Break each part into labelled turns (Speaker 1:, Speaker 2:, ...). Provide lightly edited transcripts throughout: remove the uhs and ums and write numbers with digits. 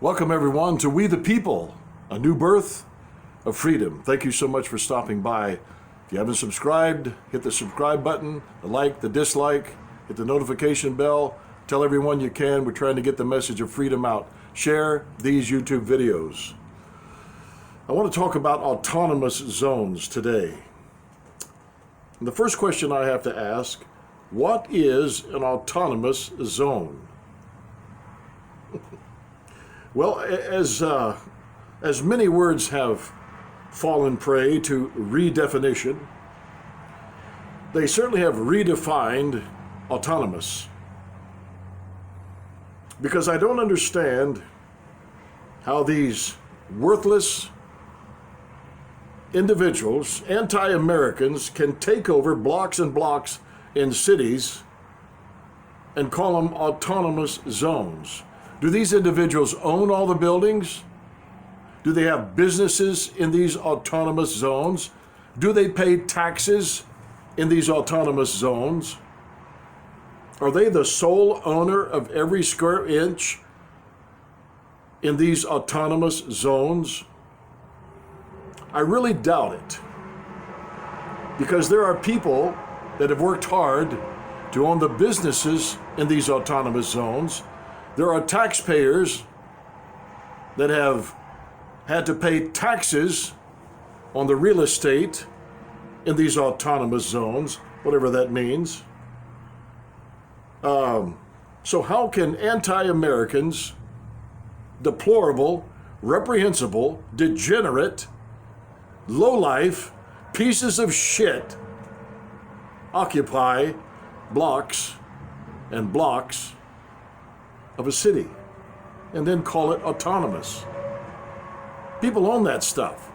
Speaker 1: Welcome, everyone, to We the People, a new birth of freedom. Thank you so much for stopping by. If you haven't subscribed, hit the subscribe button, the like, the dislike, hit the notification bell. Tell everyone you can. We're trying to get the message of freedom out. Share these YouTube videos. I want to talk about autonomous zones today. And the first question I have to ask, what is an autonomous zone? Well, as many words have fallen prey to redefinition, they certainly have redefined autonomous. Because I don't understand how these worthless individuals, anti-Americans, can take over blocks and blocks in cities and call them autonomous zones. Do these individuals own all the buildings? Do they have businesses in these autonomous zones? Do they pay taxes in these autonomous zones? Are they the sole owner of every square inch in these autonomous zones? I really doubt it, because there are people that have worked hard to own the businesses in these autonomous zones. There are taxpayers that have had to pay taxes on the real estate in these autonomous zones, whatever that means. So how can anti-Americans, deplorable, reprehensible, degenerate, lowlife, pieces of shit, occupy blocks and blocks of a city and then call it autonomous? People own that stuff.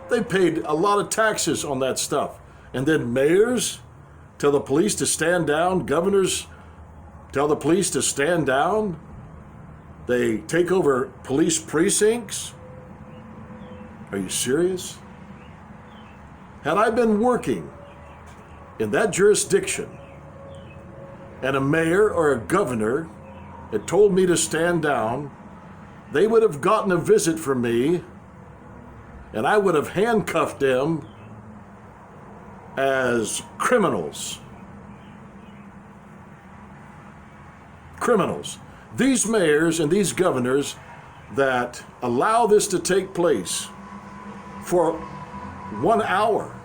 Speaker 1: They paid a lot of taxes on that stuff. And then mayors tell the police to stand down, governors tell the police to stand down. They take over police precincts. Are you serious? Had I been working in that jurisdiction and a mayor or a governor had told me to stand down, they would have gotten a visit from me and I would have handcuffed them as criminals. Criminals. These mayors and these governors that allow this to take place for 1 hour,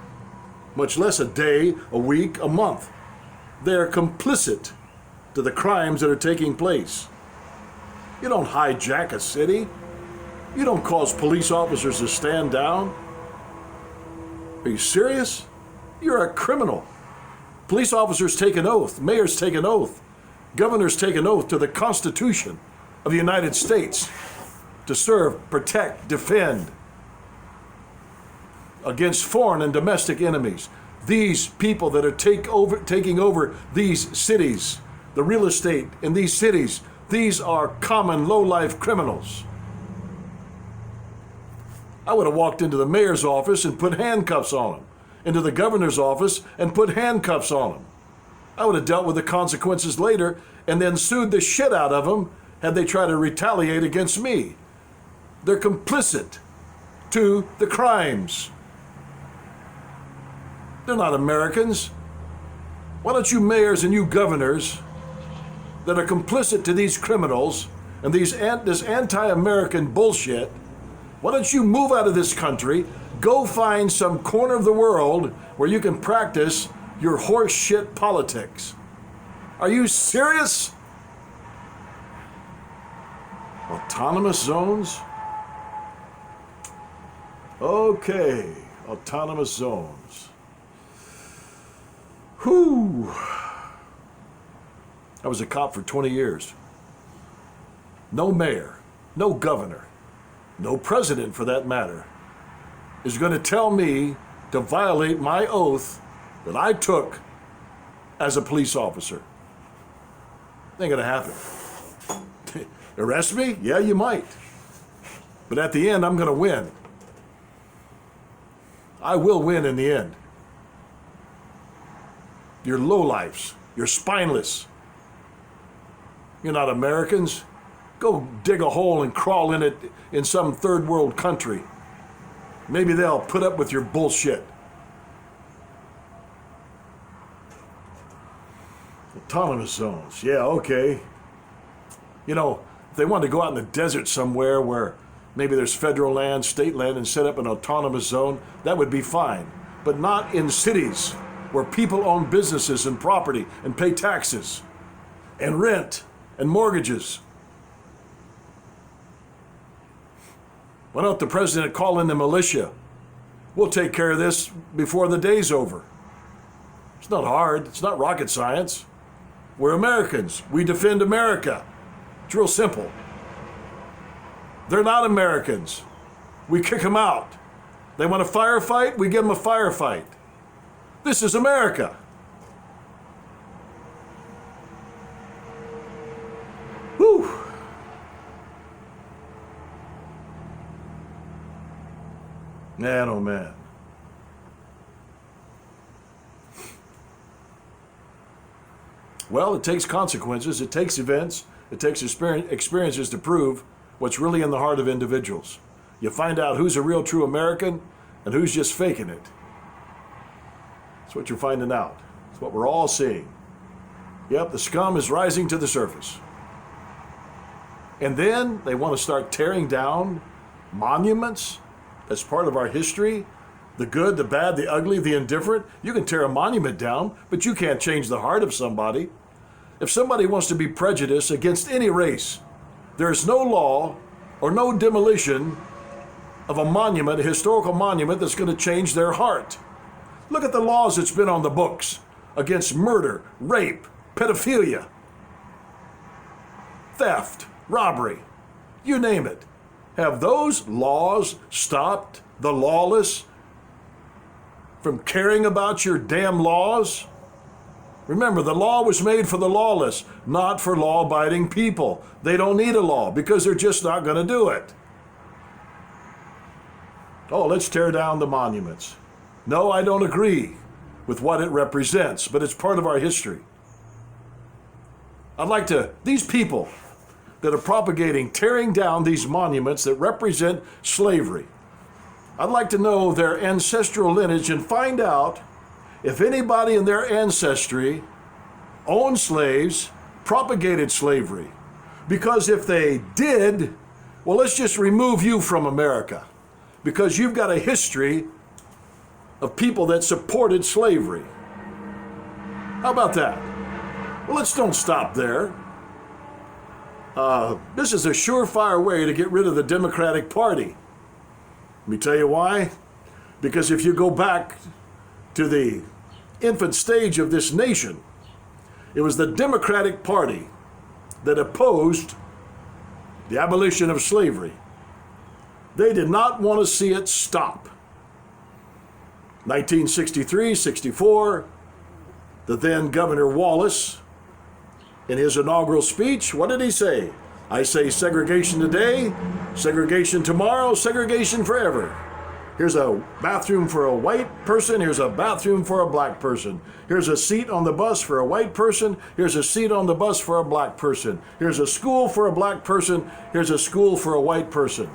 Speaker 1: much less a day, a week, a month, they're complicit to the crimes that are taking place. You don't hijack a city. You don't cause police officers to stand down. Are you serious? You're a criminal. Police officers take an oath. Mayors take an oath. Governors take an oath to the Constitution of the United States to serve, protect, defend against foreign and domestic enemies. These people that are taking over these cities, the real estate in these cities, these are common low-life criminals. I would have walked into the mayor's office and put handcuffs on him, into the governor's office and put handcuffs on him. I would have dealt with the consequences later and then sued the shit out of them had they tried to retaliate against me. They're complicit to the crimes. They're not Americans. Why don't you mayors and you governors that are complicit to these criminals and this anti-American bullshit, why don't you move out of this country, go find some corner of the world where you can practice your horse shit politics? Are you serious? Autonomous zones? Okay, autonomous zones. Whew. I was a cop for 20 years. No mayor, no governor, no president for that matter, is going to tell me to violate my oath that I took as a police officer. Ain't gonna happen. Arrest me? Yeah, you might. But at the end, I'm gonna win. I will win in the end. You're lowlifes. You're spineless. You're not Americans. Go dig a hole and crawl in it in some third world country. Maybe they'll put up with your bullshit. Autonomous zones. Yeah, okay. You know, if they wanted to go out in the desert somewhere where maybe there's federal land, state land, and set up an autonomous zone, that would be fine. But not in cities where people own businesses and property and pay taxes and rent and mortgages. Why don't the president call in the militia? We'll take care of this before the day's over. It's not hard. It's not rocket science. We're Americans. We defend America. It's real simple. They're not Americans. We kick them out. They want a firefight, we give them a firefight. This is America. Whew. Man, oh man. Well, it takes consequences, it takes events, it takes experiences to prove what's really in the heart of individuals. You find out who's a real true American and who's just faking it. That's what you're finding out. It's what we're all seeing. Yep, the scum is rising to the surface. And then they want to start tearing down monuments as part of our history. The good, the bad, the ugly, the indifferent. You can tear a monument down, but you can't change the heart of somebody. If somebody wants to be prejudiced against any race, there is no law or no demolition of a monument, a historical monument, that's going to change their heart. Look at the laws that's been on the books against murder, rape, pedophilia, theft, robbery, you name it. Have those laws stopped the lawless from caring about your damn laws? Remember, the law was made for the lawless, not for law-abiding people. They don't need a law because they're just not going to do it. Oh, let's tear down the monuments. No, I don't agree with what it represents, but it's part of our history. These people that are propagating tearing down these monuments that represent slavery, I'd like to know their ancestral lineage and find out if anybody in their ancestry owned slaves, propagated slavery. Because if they did, well, let's just remove you from America. Because you've got a history of people that supported slavery. How about that? Well, let's don't stop there. This is a surefire way to get rid of the Democratic Party. Let me tell you why. Because if you go back to the infant stage of this nation, it was the Democratic Party that opposed the abolition of slavery. They did not want to see it stop. 1963, 64, the then Governor Wallace, in his inaugural speech, what did he say? I say segregation today, segregation tomorrow, segregation forever. Here's a bathroom for a white person. Here's a bathroom for a black person. Here's a seat on the bus for a white person. Here's a seat on the bus for a black person. Here's a school for a black person. Here's a school for a white person.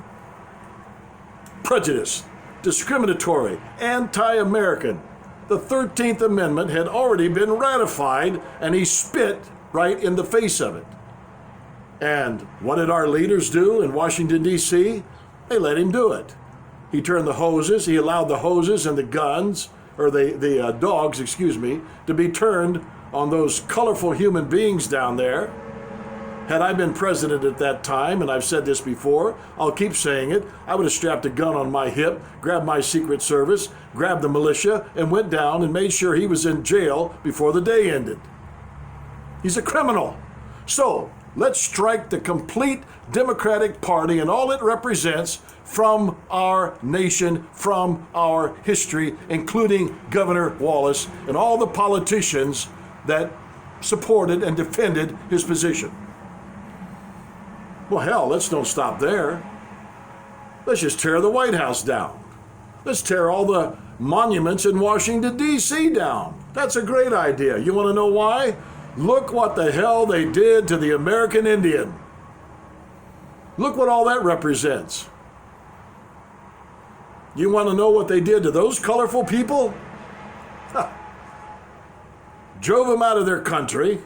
Speaker 1: Prejudice, discriminatory, anti-American. The 13th Amendment had already been ratified, and he spit right in the face of it. And what did our leaders do in Washington, D.C.? They let him do it. He turned the hoses, he allowed the hoses and the guns, or the dogs, to be turned on those colorful human beings down there. Had I been president at that time, and I've said this before, I'll keep saying it, I would have strapped a gun on my hip, grabbed my Secret Service, grabbed the militia, and went down and made sure he was in jail before the day ended. He's a criminal. So, let's strike the complete Democratic Party and all it represents from our nation, from our history, including Governor Wallace and all the politicians that supported and defended his position. Well, hell, let's don't stop there. Let's just tear the White House down. Let's tear all the monuments in Washington, D.C. down. That's a great idea. You want to know why? Look what the hell they did to the American Indian. Look what all that represents. You want to know what they did to those colorful people? Huh. Drove them out of their country,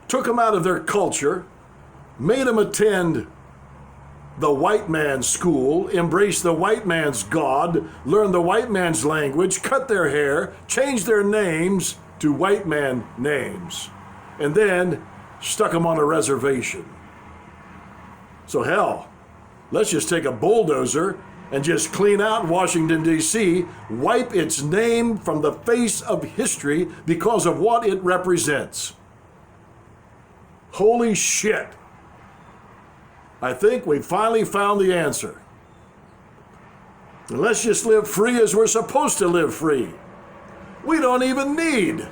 Speaker 1: took them out of their culture, made them attend the white man's school, embrace the white man's God, learn the white man's language, cut their hair, change their names to white man names, and then stuck them on a reservation. So hell, let's just take a bulldozer and just clean out Washington, D.C., wipe its name from the face of history because of what it represents. Holy shit. I think we finally found the answer. And let's just live free as we're supposed to live free. We don't even need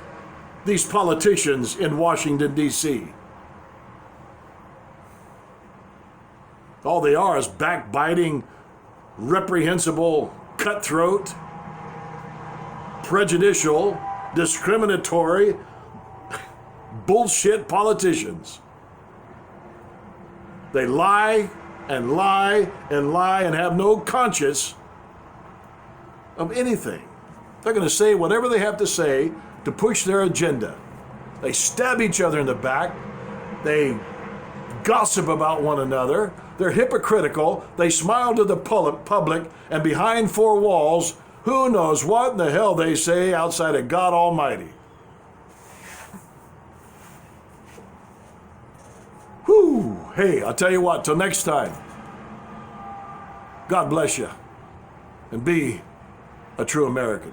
Speaker 1: these politicians in Washington, D.C. All they are is backbiting, reprehensible, cutthroat, prejudicial, discriminatory, bullshit politicians. They lie and lie and lie and have no conscience of anything. They're going to say whatever they have to say to push their agenda. They stab each other in the back. They gossip about one another. They're hypocritical. They smile to the public, and behind four walls, who knows what in the hell they say outside of God Almighty. Whew. Hey, I'll tell you what, till next time, God bless you, and be a true American.